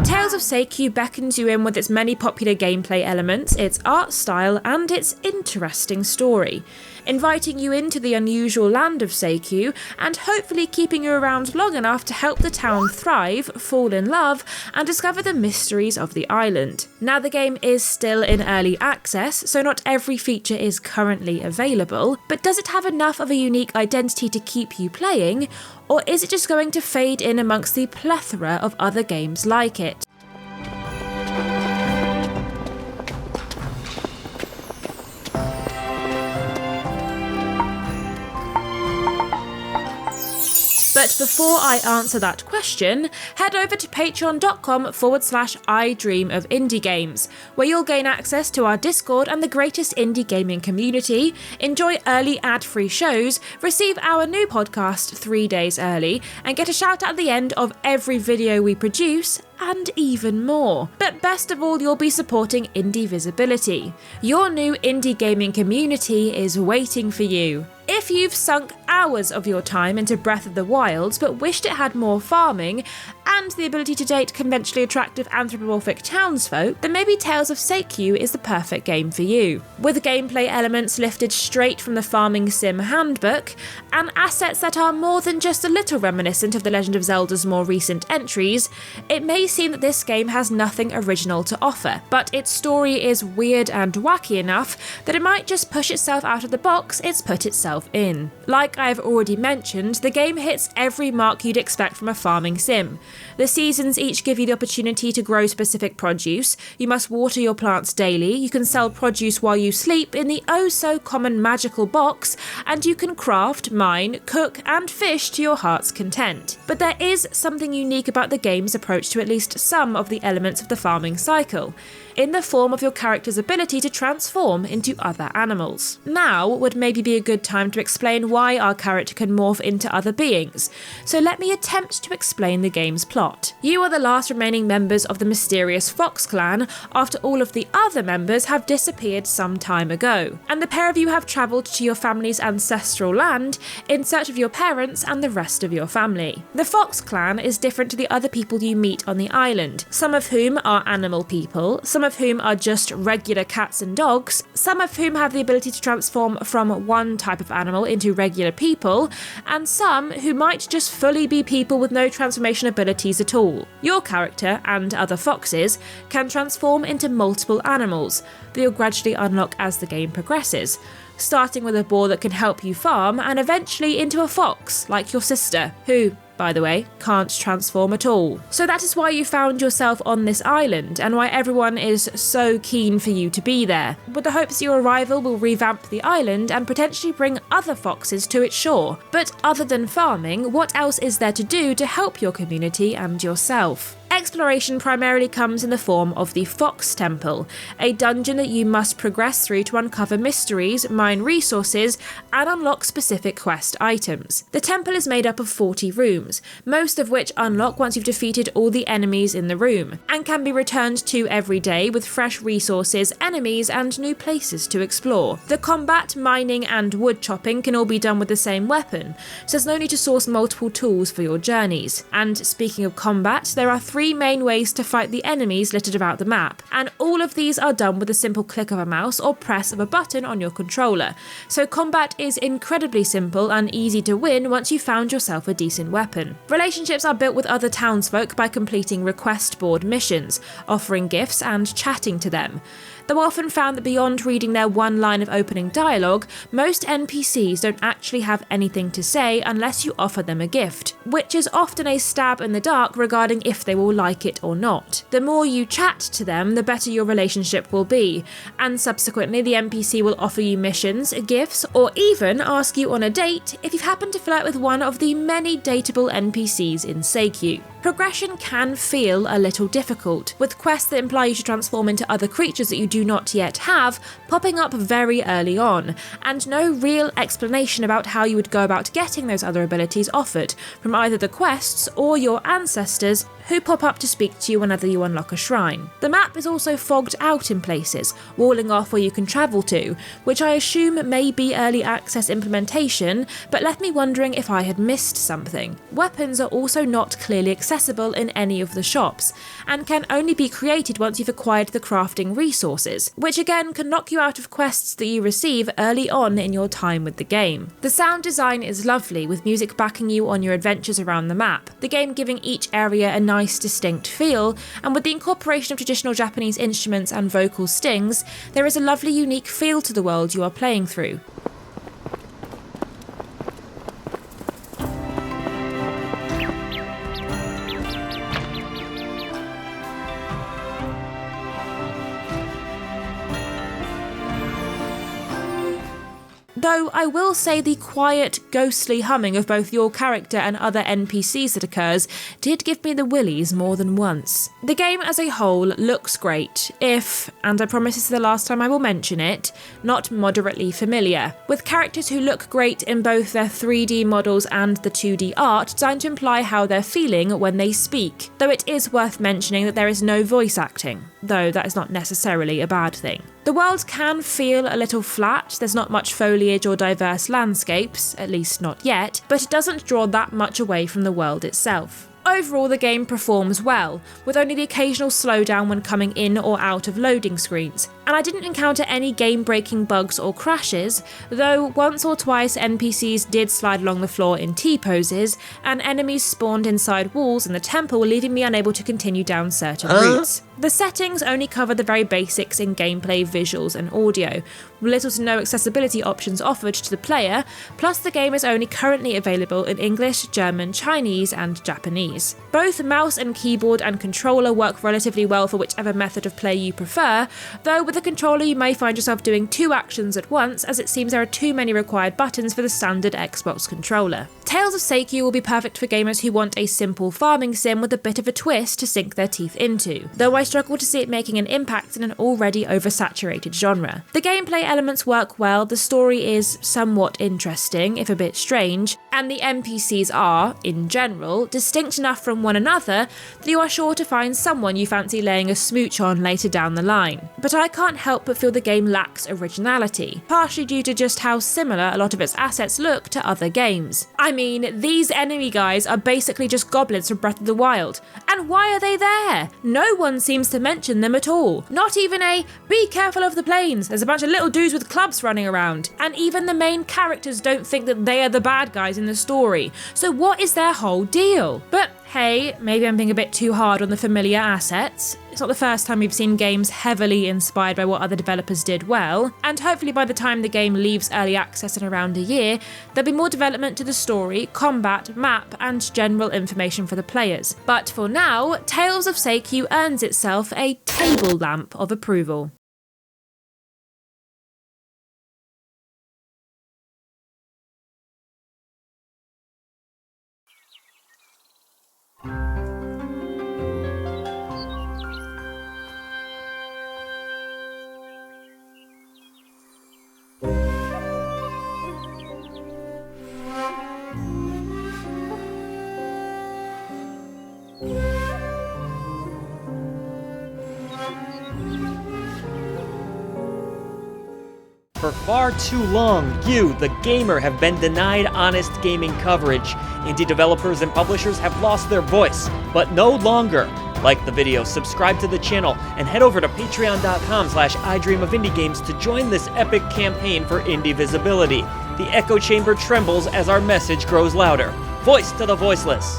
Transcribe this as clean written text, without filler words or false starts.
Tales of Seikyu beckons you in with its many popular gameplay elements, its art style, and its interesting story, inviting you into the unusual land of Seikyu and hopefully keeping you around long enough to help the town thrive, fall in love, and discover the mysteries of the island. Now, the game is still in early access, so not every feature is currently available, but does it have enough of a unique identity to keep you playing, or is it just going to fade in amongst the plethora of other games like it? But before I answer that question, head over to patreon.com/idreamofindiegames, where you'll gain access to our Discord and the greatest indie gaming community, enjoy early ad-free shows, receive our new podcast 3 days early, and get a shout out at the end of every video we produce, and even more. But best of all, you'll be supporting indie visibility. Your new indie gaming community is waiting for you. If you've sunk hours of your time into Breath of the Wild but wished it had more farming and the ability to date conventionally attractive anthropomorphic townsfolk, then maybe Tales of Seikyu is the perfect game for you. With gameplay elements lifted straight from the Farming Sim handbook, and assets that are more than just a little reminiscent of The Legend of Zelda's more recent entries, it may seem that this game has nothing original to offer, but its story is weird and wacky enough that it might just push itself out of the box it's put itself in. Like I've already mentioned, the game hits every mark you'd expect from a farming sim. The seasons each give you the opportunity to grow specific produce, you must water your plants daily, you can sell produce while you sleep in the oh-so-common magical box, and you can craft, mine, cook, and fish to your heart's content. But there is something unique about the game's approach to at least some of the elements of the farming cycle, in the form of your character's ability to transform into other animals. Now would maybe be a good time to explain why our character can morph into other beings, so let me attempt to explain the game's plot. You are the last remaining members of the mysterious Fox clan after all of the other members have disappeared some time ago, and the pair of you have travelled to your family's ancestral land in search of your parents and the rest of your family. The Fox clan is different to the other people you meet on the island, some of whom are animal people, some of whom are just regular cats and dogs, some of whom have the ability to transform from one type of animal into regular people, and some who might just fully be people with no transformation abilities at all. Your character, and other foxes, can transform into multiple animals that you'll gradually unlock as the game progresses, starting with a boar that can help you farm, and eventually into a fox, like your sister, who, by the way, can't transform at all. So that is why you found yourself on this island, and why everyone is so keen for you to be there, with the hopes your arrival will revamp the island and potentially bring other foxes to its shore. But other than farming, what else is there to do to help your community and yourself? Exploration primarily comes in the form of the Fox Temple, a dungeon that you must progress through to uncover mysteries, mine resources, and unlock specific quest items. The temple is made up of 40 rooms, most of which unlock once you've defeated all the enemies in the room, and can be returned to every day with fresh resources, enemies, and new places to explore. The combat, mining, and wood chopping can all be done with the same weapon, so there's no need to source multiple tools for your journeys. And speaking of combat, there are 3 main ways to fight the enemies littered about the map, and all of these are done with a simple click of a mouse or press of a button on your controller, so combat is incredibly simple and easy to win once you've found yourself a decent weapon. Relationships are built with other townsfolk by completing request board missions, offering gifts and chatting to them. Though often found that beyond reading their one line of opening dialogue, most NPCs don't actually have anything to say unless you offer them a gift, which is often a stab in the dark regarding if they will like it or not. The more you chat to them, the better your relationship will be, and subsequently the NPC will offer you missions, gifts, or even ask you on a date if you've happened to flirt with one of the many dateable NPCs in Seikyu. Progression can feel a little difficult, with quests that imply you should transform into other creatures that you do do not yet have popping up very early on, and no real explanation about how you would go about getting those other abilities offered from either the quests or your ancestors who pop up to speak to you whenever you unlock a shrine. The map is also fogged out in places, walling off where you can travel to, which I assume may be early access implementation, but left me wondering if I had missed something. Weapons are also not clearly accessible in any of the shops, and can only be created once you've acquired the crafting resources, which again can knock you out of quests that you receive early on in your time with the game. The sound design is lovely, with music backing you on your adventures around the map, the game giving each area a nice distinct feel, and with the incorporation of traditional Japanese instruments and vocal stings, there is a lovely unique feel to the world you are playing through. Though I will say the quiet, ghostly humming of both your character and other NPCs that occurs did give me the willies more than once. The game as a whole looks great, if, and I promise this is the last time I will mention it, not moderately familiar, with characters who look great in both their 3D models and the 2D art designed to imply how they're feeling when they speak, though it is worth mentioning that there is no voice acting, though that is not necessarily a bad thing. The world can feel a little flat, there's not much foliage or diverse landscapes, at least not yet, but it doesn't draw that much away from the world itself. Overall, the game performs well, with only the occasional slowdown when coming in or out of loading screens, and I didn't encounter any game-breaking bugs or crashes, though once or twice NPCs did slide along the floor in T-poses, and enemies spawned inside walls in the temple, leaving me unable to continue down certain routes. The settings only cover the very basics in gameplay, visuals and audio, with little to no accessibility options offered to the player, plus the game is only currently available in English, German, Chinese and Japanese. Both mouse and keyboard and controller work relatively well for whichever method of play you prefer, though with the controller you may find yourself doing two actions at once, as it seems there are too many required buttons for the standard Xbox controller. Tales of Seikyu will be perfect for gamers who want a simple farming sim with a bit of a twist to sink their teeth into, though I struggle to see it making an impact in an already oversaturated genre. The gameplay elements work well, the story is somewhat interesting, if a bit strange, and the NPCs are, in general, distinct enough from one another that you are sure to find someone you fancy laying a smooch on later down the line. But I can't help but feel the game lacks originality, partially due to just how similar a lot of its assets look to other games. I mean, these enemy guys are basically just goblins from Breath of the Wild, and why are they there? No one seems to mention them at all. Not even a, be careful of the planes, there's a bunch of little dudes with clubs running around, and even the main characters don't think that they are the bad guys in the story, so what is their whole deal? But hey, maybe I'm being a bit too hard on the familiar assets. It's not the first time we've seen games heavily inspired by what other developers did well, and hopefully by the time the game leaves early access in around a year, there'll be more development to the story, combat, map, and general information for the players. But for now, Tales of Seikyu earns itself a table lamp of approval. For far too long, you, the gamer, have been denied honest gaming coverage. Indie developers and publishers have lost their voice, but no longer. Like the video, subscribe to the channel, and head over to patreon.com/idreamofindiegames to join this epic campaign for indie visibility. The echo chamber trembles as our message grows louder. Voice to the voiceless!